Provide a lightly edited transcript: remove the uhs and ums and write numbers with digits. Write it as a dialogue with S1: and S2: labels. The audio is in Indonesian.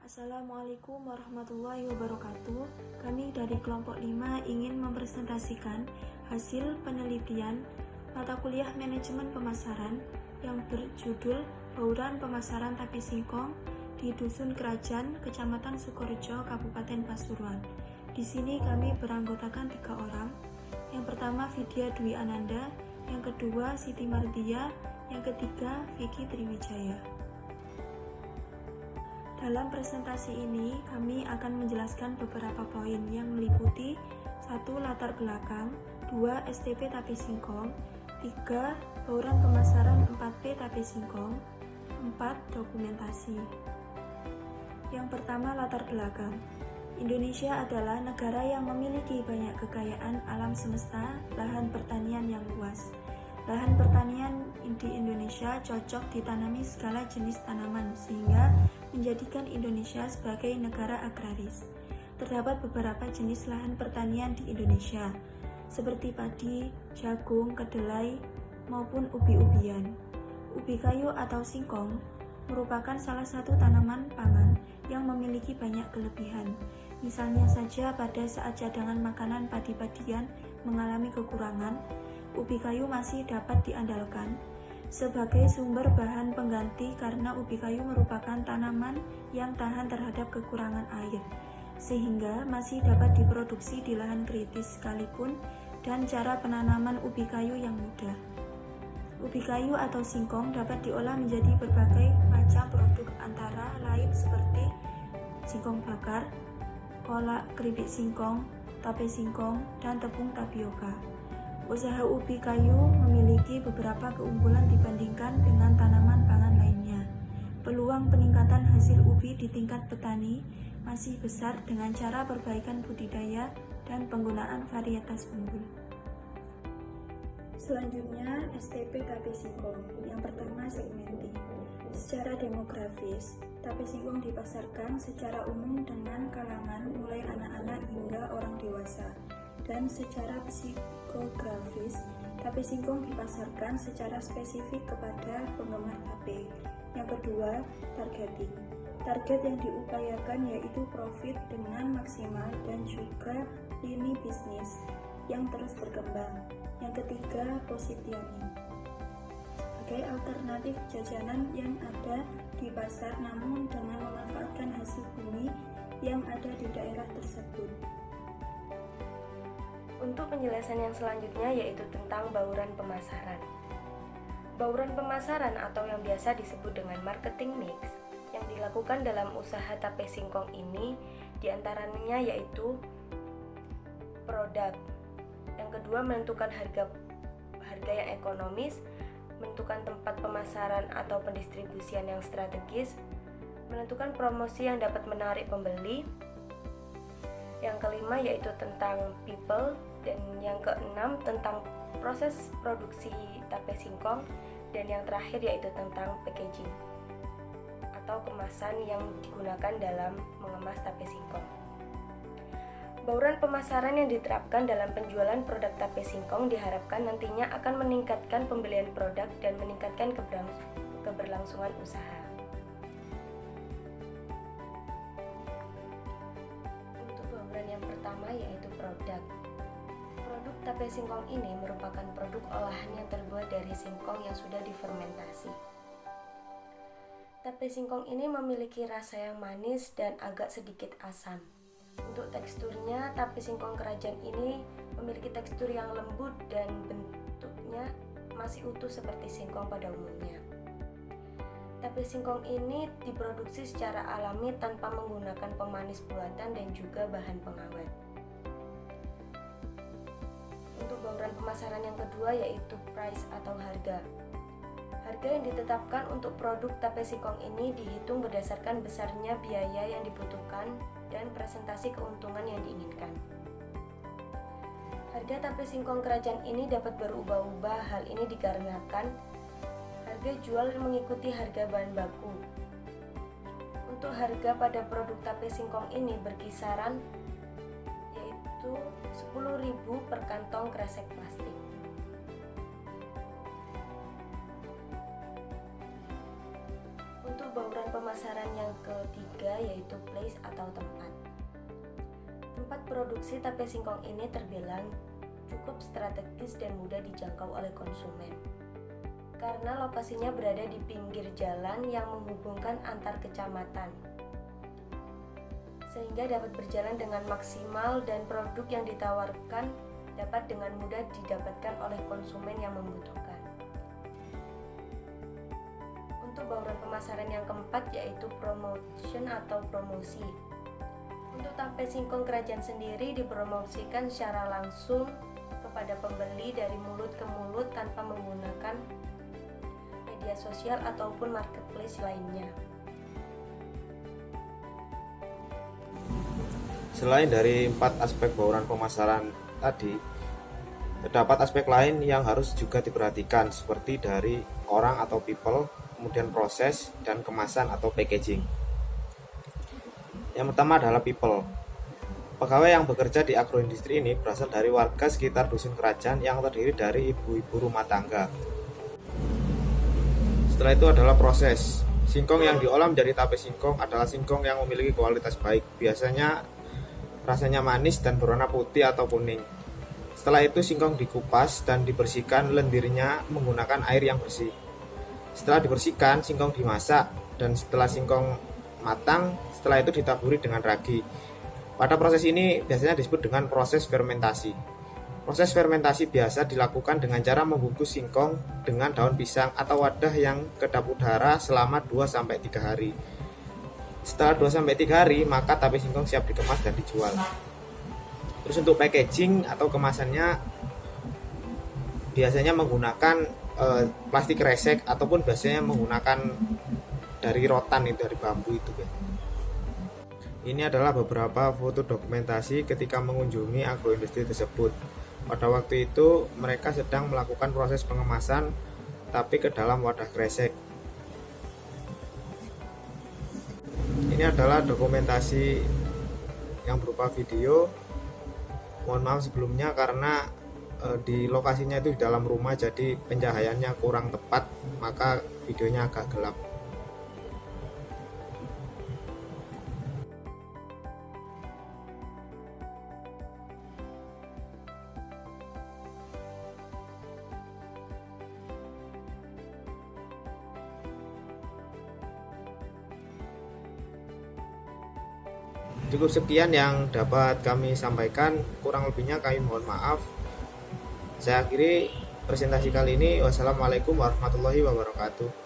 S1: Assalamualaikum warahmatullahi wabarakatuh. Kami dari kelompok 5 ingin mempresentasikan hasil penelitian mata kuliah manajemen pemasaran yang berjudul Bauran Pemasaran Tape Singkong di Dusun Kerajaan, Kecamatan Sukorejo, Kabupaten Pasuruan. Di sini kami beranggotakan 3 orang. Yang pertama Vidya Dwi Ananda, yang kedua Siti Mardia, yang ketiga Vicky Triwijaya. Dalam presentasi ini, kami akan menjelaskan beberapa poin yang meliputi 1. Latar belakang, 2. STP Tape Singkong, 3. Bauran pemasaran 4P Tape Singkong, 4. Dokumentasi. Yang pertama, latar belakang. Indonesia adalah negara yang memiliki banyak kekayaan alam semesta, lahan pertanian yang luas. Lahan pertanian di Indonesia cocok ditanami segala jenis tanaman sehingga menjadikan Indonesia sebagai negara agraris. Terdapat beberapa jenis lahan pertanian di Indonesia, seperti padi, jagung, kedelai, maupun ubi-ubian. Ubi kayu atau singkong merupakan salah satu tanaman pangan yang memiliki banyak kelebihan. Misalnya saja pada saat cadangan makanan padi-padian mengalami kekurangan, ubi kayu masih dapat diandalkan sebagai sumber bahan pengganti karena ubi kayu merupakan tanaman yang tahan terhadap kekurangan air, sehingga masih dapat diproduksi di lahan kritis sekalipun dan cara penanaman ubi kayu yang mudah. Ubi kayu atau singkong dapat diolah menjadi berbagai macam produk antara lain seperti singkong bakar, kolak keripik singkong, tape singkong, dan tepung tapioka. Usaha ubi kayu memiliki beberapa keunggulan dibandingkan dengan tanaman pangan lainnya. Peluang peningkatan hasil ubi di tingkat petani masih besar dengan cara perbaikan budidaya dan penggunaan varietas unggul. Selanjutnya, STP Tape Singkong. Yang pertama, segmenting. Secara demografis, tape singkong dipasarkan secara umum dengan kalangan mulai anak-anak hingga orang dewasa. Dan secara psikografis, tape singkong dipasarkan secara spesifik kepada penggemar tape. Yang kedua, targeting. Target yang diupayakan yaitu profit dengan maksimal dan juga lini bisnis yang terus berkembang. Yang ketiga, positioning. Sebagai alternatif jajanan yang ada di pasar namun dengan memanfaatkan hasil bumi yang ada di daerah tersebut.
S2: Untuk penjelasan yang selanjutnya yaitu tentang bauran pemasaran. Bauran pemasaran atau yang biasa disebut dengan marketing mix yang dilakukan dalam usaha tape singkong ini diantaranya yaitu produk. Yang kedua, menentukan harga yang ekonomis, menentukan tempat pemasaran atau pendistribusian yang strategis, menentukan promosi yang dapat menarik pembeli. Yang kelima yaitu tentang people, dan yang keenam tentang proses produksi tape singkong, dan yang terakhir yaitu tentang packaging atau kemasan yang digunakan dalam mengemas tape singkong. Bauran pemasaran yang diterapkan dalam penjualan produk tape singkong diharapkan nantinya akan meningkatkan pembelian produk dan meningkatkan keberlangsungan usaha. Untuk bauran yang pertama yaitu produk. Produk tape singkong ini merupakan produk olahan yang terbuat dari singkong yang sudah difermentasi. Tape singkong ini memiliki rasa yang manis dan agak sedikit asam. Untuk teksturnya, tape singkong kerajaan ini memiliki tekstur yang lembut dan bentuknya masih utuh seperti singkong pada umumnya. Tape singkong ini diproduksi secara alami tanpa menggunakan pemanis buatan dan juga bahan pengawet. Untuk bauran pemasaran yang kedua yaitu price atau harga. Harga yang ditetapkan untuk produk tape singkong ini dihitung berdasarkan besarnya biaya yang dibutuhkan dan presentasi keuntungan yang diinginkan. Harga tape singkong kerajaan ini dapat berubah-ubah. Hal ini dikarenakan harga jual mengikuti harga bahan baku. Untuk harga pada produk tape singkong ini berkisaran yaitu 10.000 per kantong kresek plastik. Untuk bauran pemasaran yang ketiga yaitu space atau tempat. Tempat produksi tape singkong ini terbilang cukup strategis dan mudah dijangkau oleh konsumen karena lokasinya berada di pinggir jalan yang menghubungkan antar kecamatan, sehingga dapat berjalan dengan maksimal dan produk yang ditawarkan dapat dengan mudah didapatkan oleh konsumen yang membutuhkan. Untuk bauran pemasaran yang keempat yaitu promotion atau promosi. Untuk tape singkong kerajaan sendiri dipromosikan secara langsung kepada pembeli dari mulut ke mulut tanpa menggunakan media sosial ataupun marketplace lainnya.
S3: Selain dari 4 aspek bauran pemasaran tadi, terdapat aspek lain yang harus juga diperhatikan seperti dari orang atau people, kemudian proses, dan kemasan atau packaging. Yang pertama adalah people. Pegawai yang bekerja di agroindustri ini berasal dari warga sekitar dusun kerajaan yang terdiri dari ibu-ibu rumah tangga. Setelah itu adalah proses. Singkong yang diolah menjadi tape singkong adalah singkong yang memiliki kualitas baik. Biasanya rasanya manis dan berwarna putih atau kuning. Setelah itu singkong dikupas dan dibersihkan lendirnya menggunakan air yang bersih. Setelah dibersihkan, singkong dimasak dan setelah singkong matang, setelah itu ditaburi dengan ragi. Pada proses ini biasanya disebut dengan proses fermentasi. Proses fermentasi biasa dilakukan dengan cara membungkus singkong dengan daun pisang atau wadah yang kedap udara selama 2-3 hari. Setelah 2-3 hari, maka tape singkong siap dikemas dan dijual. Terus untuk packaging atau kemasannya biasanya menggunakan plastik resek ataupun biasanya menggunakan dari rotan itu, dari bambu itu ya. Ini adalah beberapa foto dokumentasi ketika mengunjungi agroindustri tersebut. Pada waktu itu mereka sedang melakukan proses pengemasan tapi ke dalam wadah kresek. Ini adalah dokumentasi yang berupa video. Mohon maaf sebelumnya karena di lokasinya itu di dalam rumah jadi pencahayaannya kurang tepat, maka videonya agak gelap. Cukup sekian yang dapat kami sampaikan, kurang lebihnya kami mohon maaf. Saya akhiri presentasi kali ini. Wassalamualaikum warahmatullahi wabarakatuh.